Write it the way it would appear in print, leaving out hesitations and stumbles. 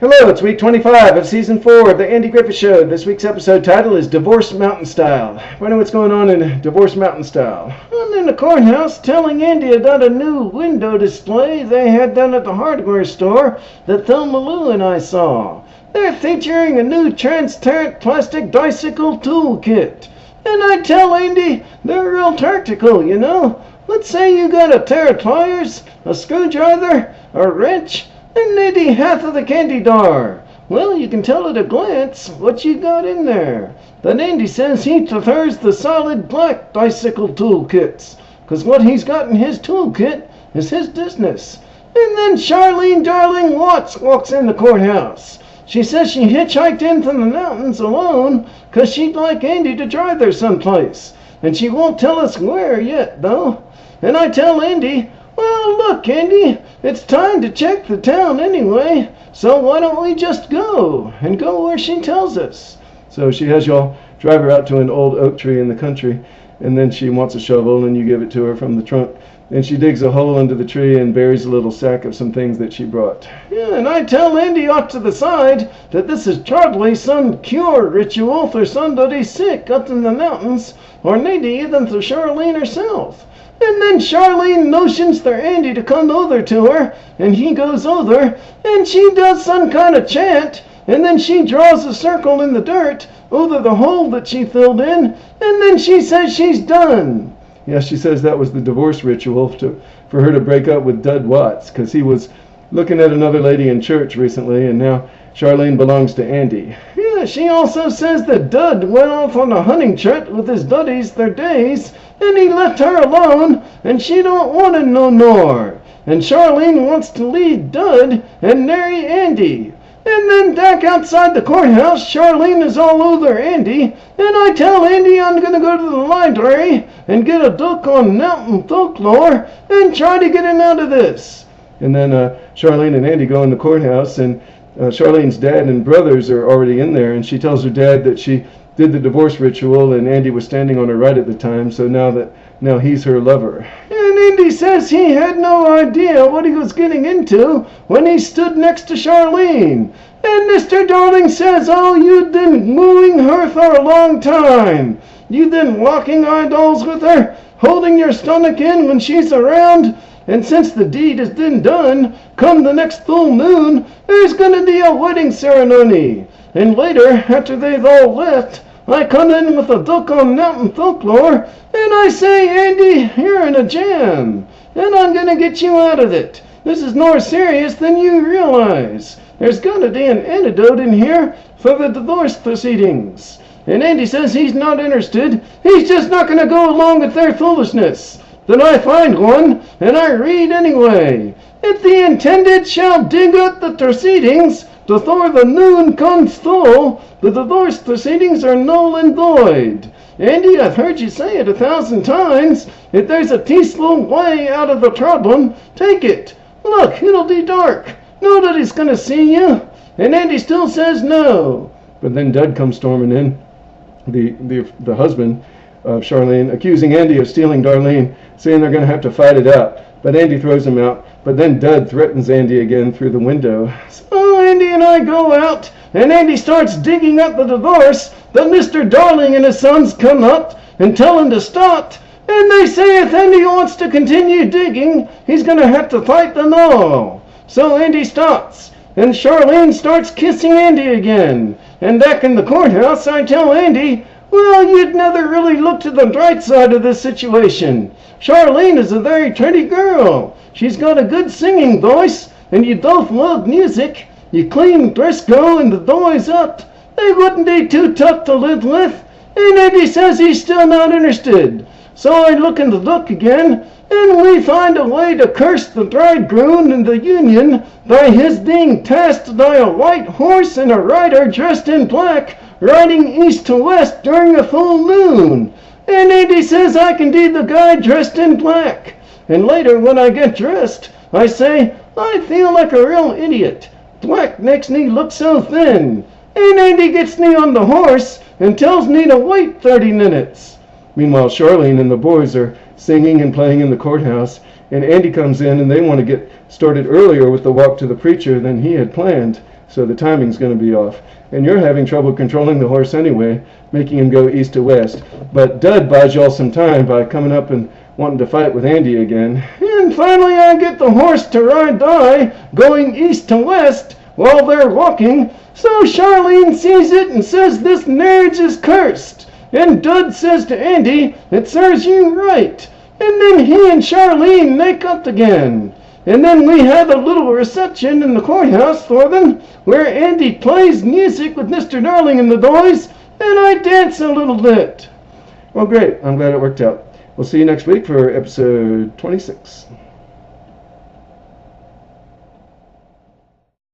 Hello, it's week 25 of season 4 of the Andy Griffith Show. This week's episode title is Divorce Mountain Style. Wonder what's going on in Divorce Mountain Style. I'm in the courthouse telling Andy about a new window display they had done at the hardware store that Thelma Lou and I saw. They're featuring a new transparent plastic bicycle toolkit. And I tell Andy they're real tactical, you know. Let's say you got a pair of pliers, a screwdriver, a wrench, and maybe half of the candy jar. Well, you can tell at a glance what you got in there. But Andy says he prefers the solid black bicycle toolkits, because what he's got in his toolkit is his business. And then Charlene Darling Watts walks in the courthouse. She says she hitchhiked in from the mountains alone because she'd like Andy to drive there someplace. And she won't tell us where yet, though. And I tell Andy, well, look, Andy, it's time to check the town anyway, so why don't we just go and go where she tells us? So she has y'all drive her out to an old oak tree in the country, and then she wants a shovel, and you give it to her from the trunk. And she digs a hole under the tree and buries a little sack of some things that she brought. Yeah, and I tell Andy off to the side that this is probably some cure ritual for somebody sick up in the mountains, or maybe even for Charlene herself. And then Charlene notions for Andy to come over to her, and he goes over, and she does some kind of chant, and then she draws a circle in the dirt over the hole that she filled in, and then she says she's done. Yeah, she says that was the divorce ritual for her to break up with Dud Watts, because he was looking at another lady in church recently, and now Charlene belongs to Andy. Yeah, she also says that Dud went off on a hunting trip with his buddies their days, and he left her alone, and she don't want him no more. And Charlene wants to leave Dud and marry Andy. And then back outside the courthouse, Charlene is all over Andy, and I tell Andy I'm going to go to the library and get a book on mountain folklore and try to get him out of this. And then Charlene and Andy go in the courthouse, and Charlene's dad and brothers are already in there, and she tells her dad that she did the divorce ritual and Andy was standing on her right at the time, so now he's her lover. And Andy says he had no idea what he was getting into when he stood next to Charlene. And Mr. Darling says, oh, you've been wooing her for a long time. You've been locking eyeballs with her, holding your stomach in when she's around, and since the deed has been done, come the next full moon, there's going to be a wedding ceremony. And later, after they've all left, I come in with a book on mountain folklore, and I say, Andy, you're in a jam, and I'm going to get you out of it. This is more serious than you realize. There's got to be an antidote in here for the divorce proceedings. And Andy says he's not interested. He's just not going to go along with their foolishness. Then I find one, and I read anyway. If the intended shall dig up the proceedings before the moon comes full, the divorce proceedings are null and void. Andy, I've heard you say it 1,000 times. If there's a peaceful way out of the problem, take it. Look, it'll be dark. Nobody's going to see you. And Andy still says no. But then Dud comes storming in, the husband of Charlene, accusing Andy of stealing Darlene, saying they're going to have to fight it out. But Andy throws him out. But then Dud threatens Andy again through the window. So Andy and I go out, and Andy starts digging up the divorce, but Mr. Darling and his sons come up and tell him to stop, and they say if Andy wants to continue digging, he's going to have to fight them all. So Andy stops, and Charlene starts kissing Andy again. And back in the courthouse, I tell Andy, well, you'd never really looked at the bright side of this situation. Charlene is a very pretty girl. She's got a good singing voice, and you both love music. You clean Briscoe and the boys up. They wouldn't be too tough to live with. And Andy says he's still not interested. So I look in the book again, and we find a way to curse the bridegroom in the union by his being tasked by a white horse and a rider dressed in black, riding east to west during a full moon. And Andy says I can be the guy dressed in black. And later, when I get dressed, I say, I feel like a real idiot. Black makes me look so thin. And Andy gets me on the horse and tells me to wait 30 minutes. Meanwhile, Charlene and the boys are singing and playing in the courthouse, and Andy comes in and they want to get started earlier with the walk to the preacher than he had planned. so the timing's going to be off. And you're having trouble controlling the horse anyway, making him go east to west. But Dud buys y'all some time by coming up and wanting to fight with Andy again. And finally I get the horse to ride by, going east to west while they're walking. So Charlene sees it and says this marriage is cursed. And Dud says to Andy, it serves you right. And then he and Charlene make up again. And then we have a little reception in the courthouse for them, where Andy plays music with Mr. Darling and the boys, and I dance a little bit. Well, great. I'm glad it worked out. We'll see you next week for episode 26.